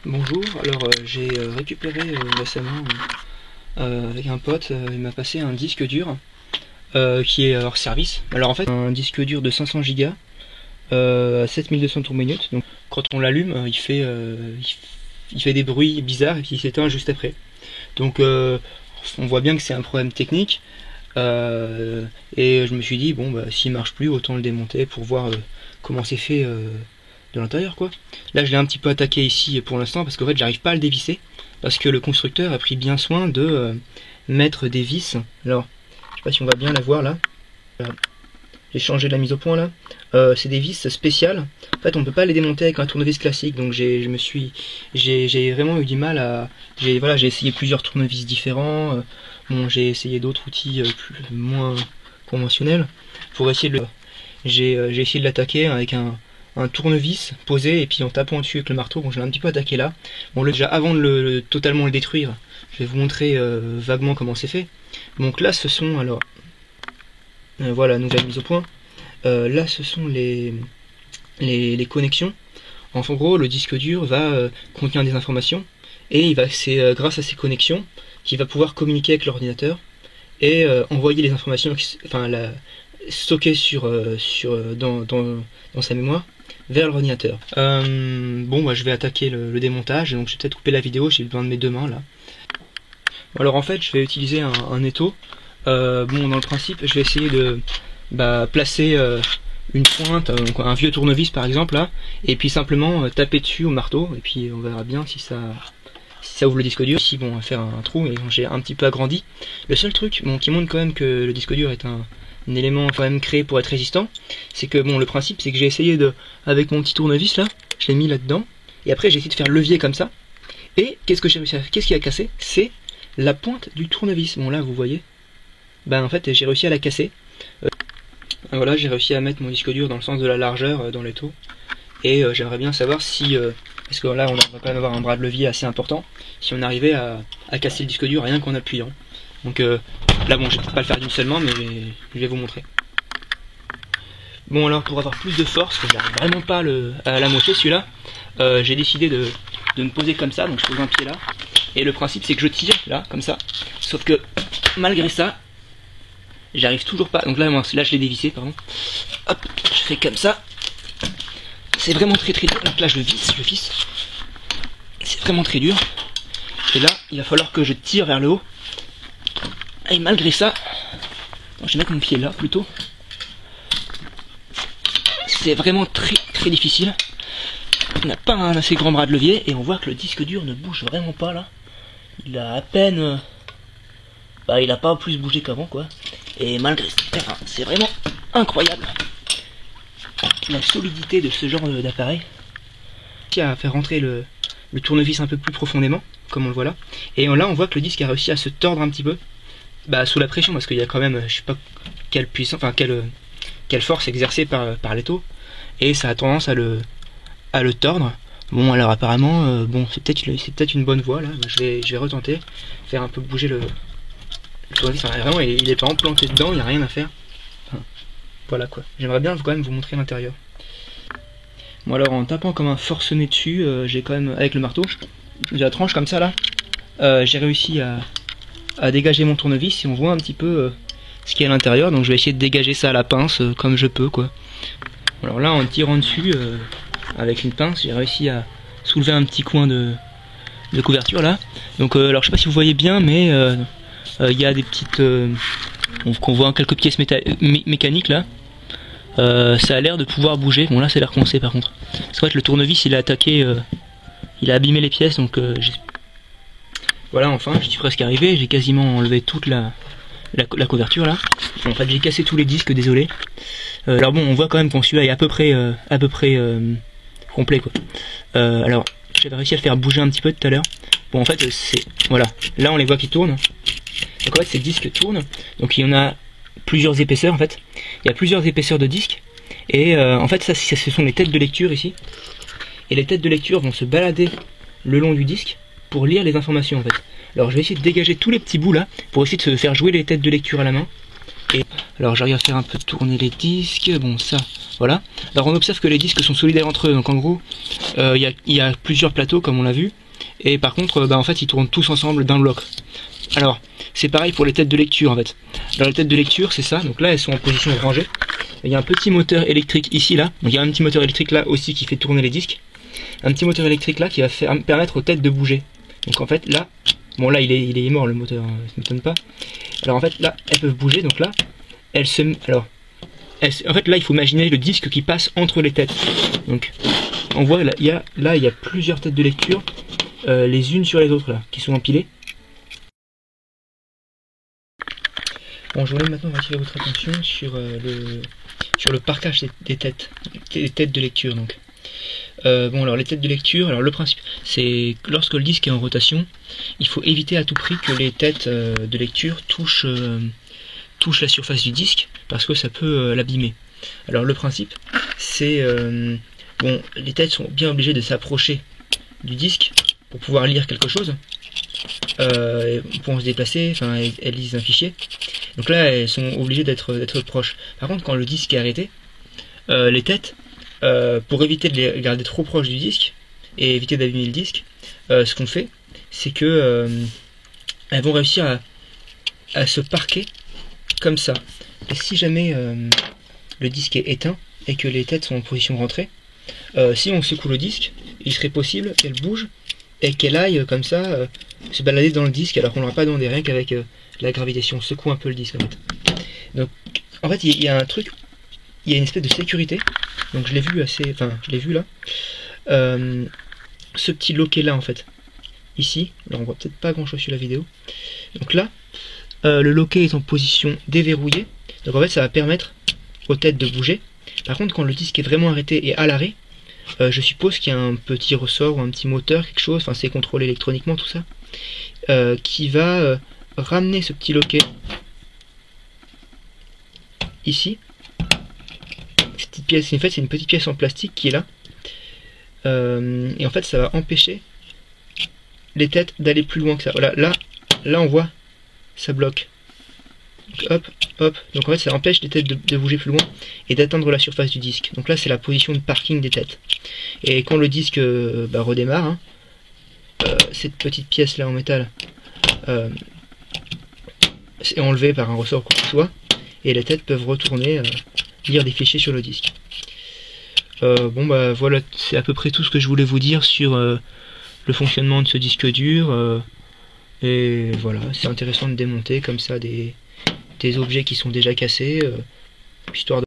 Bonjour, alors j'ai récupéré récemment avec un pote, il m'a passé un disque dur qui est hors service. Alors en fait un disque dur de 500 Go à 7200 tours minutes, donc quand on l'allume il fait des bruits bizarres et puis il s'éteint juste après. Donc on voit bien que c'est un problème technique et je me suis dit bon bah s'il marche plus autant le démonter pour voir comment c'est fait de l'intérieur quoi. Là je l'ai un petit peu attaqué ici pour l'instant parce qu'en fait j'arrive pas à le dévisser parce que le constructeur a pris bien soin de mettre des vis. Alors je sais pas si on va bien la voir là. J'ai changé la mise au point là. C'est des vis spéciales. En fait on peut pas les démonter avec un tournevis classique, donc j'ai vraiment eu du mal à. J'ai essayé plusieurs tournevis différents. Bon j'ai essayé d'autres outils moins conventionnels pour essayer de le. J'ai essayé de l'attaquer avec un tournevis posé et puis en tapant dessus avec le marteau. Bon je l'ai un petit peu attaqué là. Bon déjà avant de totalement le détruire, je vais vous montrer vaguement comment c'est fait. Donc là ce sont alors voilà, nouvelle mise au point. Là ce sont les connexions. En gros le disque dur va contenir des informations et c'est grâce à ces connexions qu'il va pouvoir communiquer avec l'ordinateur et envoyer les informations, stocker dans sa mémoire vers l'ordinateur. Bon bah je vais attaquer le démontage, donc je vais peut-être couper la vidéo, j'ai besoin de mes deux mains là. Alors en fait je vais utiliser un étau. Bon dans le principe je vais essayer de placer une pointe, donc un vieux tournevis par exemple là, et puis simplement taper dessus au marteau, et puis on verra bien si ça ouvre le disque dur. Ici bon on va faire un trou, et j'ai un petit peu agrandi. Le seul truc bon, qui montre quand même que le disque dur est un élément quand même créé pour être résistant, c'est que bon le principe c'est que j'ai essayé avec mon petit tournevis là, je l'ai mis là dedans, et après j'ai essayé de faire levier comme ça, et qu'est-ce qui a cassé? C'est la pointe du tournevis. Bon là vous voyez, en fait j'ai réussi à la casser. Voilà, j'ai réussi à mettre mon disque dur dans le sens de la largeur dans l'étau, et j'aimerais bien savoir si parce que là on va quand même avoir un bras de levier assez important, si on arrivait à casser le disque dur rien qu'en appuyant. Donc là bon je vais peut-être pas le faire d'une seule main, mais je vais vous montrer. Bon alors pour avoir plus de force, parce que j'arrive vraiment pas à la moitié celui-là, j'ai décidé de me poser comme ça, donc je pose un pied là, et le principe c'est que je tire là comme ça, sauf que malgré ça j'arrive toujours pas. Donc là je l'ai dévissé, pardon. Hop, je fais comme ça. C'est vraiment très dur. Donc là je visse. C'est vraiment très dur. Et là il va falloir que je tire vers le haut. Et malgré ça, je vais mettre mon pied là plutôt. C'est vraiment très difficile. On n'a pas un assez grand bras de levier et on voit que le disque dur ne bouge vraiment pas là. Il a à peine. Il a pas plus bougé qu'avant quoi. Et malgré ça, c'est vraiment incroyable la solidité de ce genre d'appareil. Qui a fait rentrer le tournevis un peu plus profondément, comme on le voit là. Et là on voit que le disque a réussi à se tordre un petit peu. Sous la pression, parce qu'il y a quand même, je sais pas quelle puissance, quelle force exercée par l'étau. Et ça a tendance à le tordre. Bon alors apparemment, c'est peut-être une bonne voie là. Je vais retenter, faire un peu bouger le tournevis. Vraiment il est pas implanté dedans, il n'y a rien à faire. Voilà quoi. J'aimerais bien quand même vous montrer l'intérieur. Bon alors en tapant comme un forcené dessus, j'ai quand même, avec le marteau, j'ai la tranche comme ça là, j'ai réussi à dégager mon tournevis et on voit un petit peu ce qu'il y a à l'intérieur, donc je vais essayer de dégager ça à la pince comme je peux quoi. Alors là en tirant dessus avec une pince, j'ai réussi à soulever un petit coin de couverture là. Donc alors je sais pas si vous voyez bien, mais il y a des petites qu'on voit quelques pièces mécaniques là. Ça a l'air de pouvoir bouger. Bon là ça a l'air coincé par contre, parce qu'en fait le tournevis il a attaqué, il a abîmé les pièces, donc voilà, enfin j'y suis presque arrivé, j'ai quasiment enlevé toute la couverture là. En fait j'ai cassé tous les disques, désolé. Alors bon on voit quand même qu'on celui-là est à peu près complet quoi. Alors j'avais réussi à le faire bouger un petit peu tout à l'heure. Bon en fait c'est, voilà, là on les voit qui tournent. Donc en fait ces disques tournent, donc il y en a plusieurs épaisseurs en fait. Il y a plusieurs épaisseurs de disques, et en fait ça ce sont les têtes de lecture ici. Et les têtes de lecture vont se balader le long du disque pour lire les informations en fait. Alors je vais essayer de dégager tous les petits bouts là, pour essayer de se faire jouer les têtes de lecture à la main. Et alors j'arrive à faire un peu tourner les disques, bon ça, voilà. Alors on observe que les disques sont solidaires entre eux, donc en gros, il y a plusieurs plateaux comme on l'a vu, et par contre, en fait ils tournent tous ensemble d'un bloc. Alors, c'est pareil pour les têtes de lecture en fait. Alors les têtes de lecture c'est ça, donc là elles sont en position rangée. Il y a un petit moteur électrique ici, là, donc il y a un petit moteur électrique là aussi qui fait tourner les disques. Un petit moteur électrique là qui va permettre aux têtes de bouger. Donc en fait là, bon là il est mort le moteur, hein, ça ne m'étonne pas. Alors en fait là elles peuvent bouger, donc là elles se... Alors en fait là il faut imaginer le disque qui passe entre les têtes. Donc on voit là il y a plusieurs têtes de lecture, les unes sur les autres là, qui sont empilées. Bon, je voulais maintenant attirer votre attention sur le parquage des têtes de lecture donc. Bon alors les têtes de lecture, alors le principe c'est que lorsque le disque est en rotation, il faut éviter à tout prix que les têtes de lecture touchent la surface du disque parce que ça peut l'abîmer. Alors le principe c'est bon, les têtes sont bien obligées de s'approcher du disque pour pouvoir lire quelque chose, pour se déplacer, enfin elles lisent un fichier. Donc là elles sont obligées d'être proches. Par contre quand le disque est arrêté, les têtes, pour éviter de les garder trop proches du disque et éviter d'abîmer le disque, ce qu'on fait c'est que elles vont réussir à se parquer comme ça. Et si jamais le disque est éteint et que les têtes sont en position rentrée, si on secoue le disque, il serait possible qu'elle bouge et qu'elle aille comme ça se balader dans le disque alors qu'on n'aura pas demandé, rien qu'avec la gravitation. On secoue un peu le disque en fait. Donc en fait il y a un truc, il y a une espèce de sécurité. Donc je l'ai vu là. Ce petit loquet là en fait, ici, alors on voit peut-être pas grand chose sur la vidéo. Donc là, le loquet est en position déverrouillée. Donc en fait ça va permettre aux têtes de bouger. Par contre quand le disque est vraiment arrêté et à l'arrêt, je suppose qu'il y a un petit ressort ou un petit moteur, quelque chose, enfin c'est contrôlé électroniquement tout ça, qui va ramener ce petit loquet ici. Cette petite pièce, en fait c'est une petite pièce en plastique qui est là, et en fait ça va empêcher les têtes d'aller plus loin que ça. Voilà, là on voit ça bloque. Donc, hop, hop. Donc en fait ça empêche les têtes de bouger plus loin et d'atteindre la surface du disque. Donc là c'est la position de parking des têtes. Et quand le disque redémarre, hein, cette petite pièce là en métal est enlevée par un ressort quoi que ce soit, et les têtes peuvent retourner lire des fichiers sur le disque. Bon bah voilà, c'est à peu près tout ce que je voulais vous dire sur le fonctionnement de ce disque dur. Et voilà, c'est intéressant de démonter comme ça des objets qui sont déjà cassés, histoire de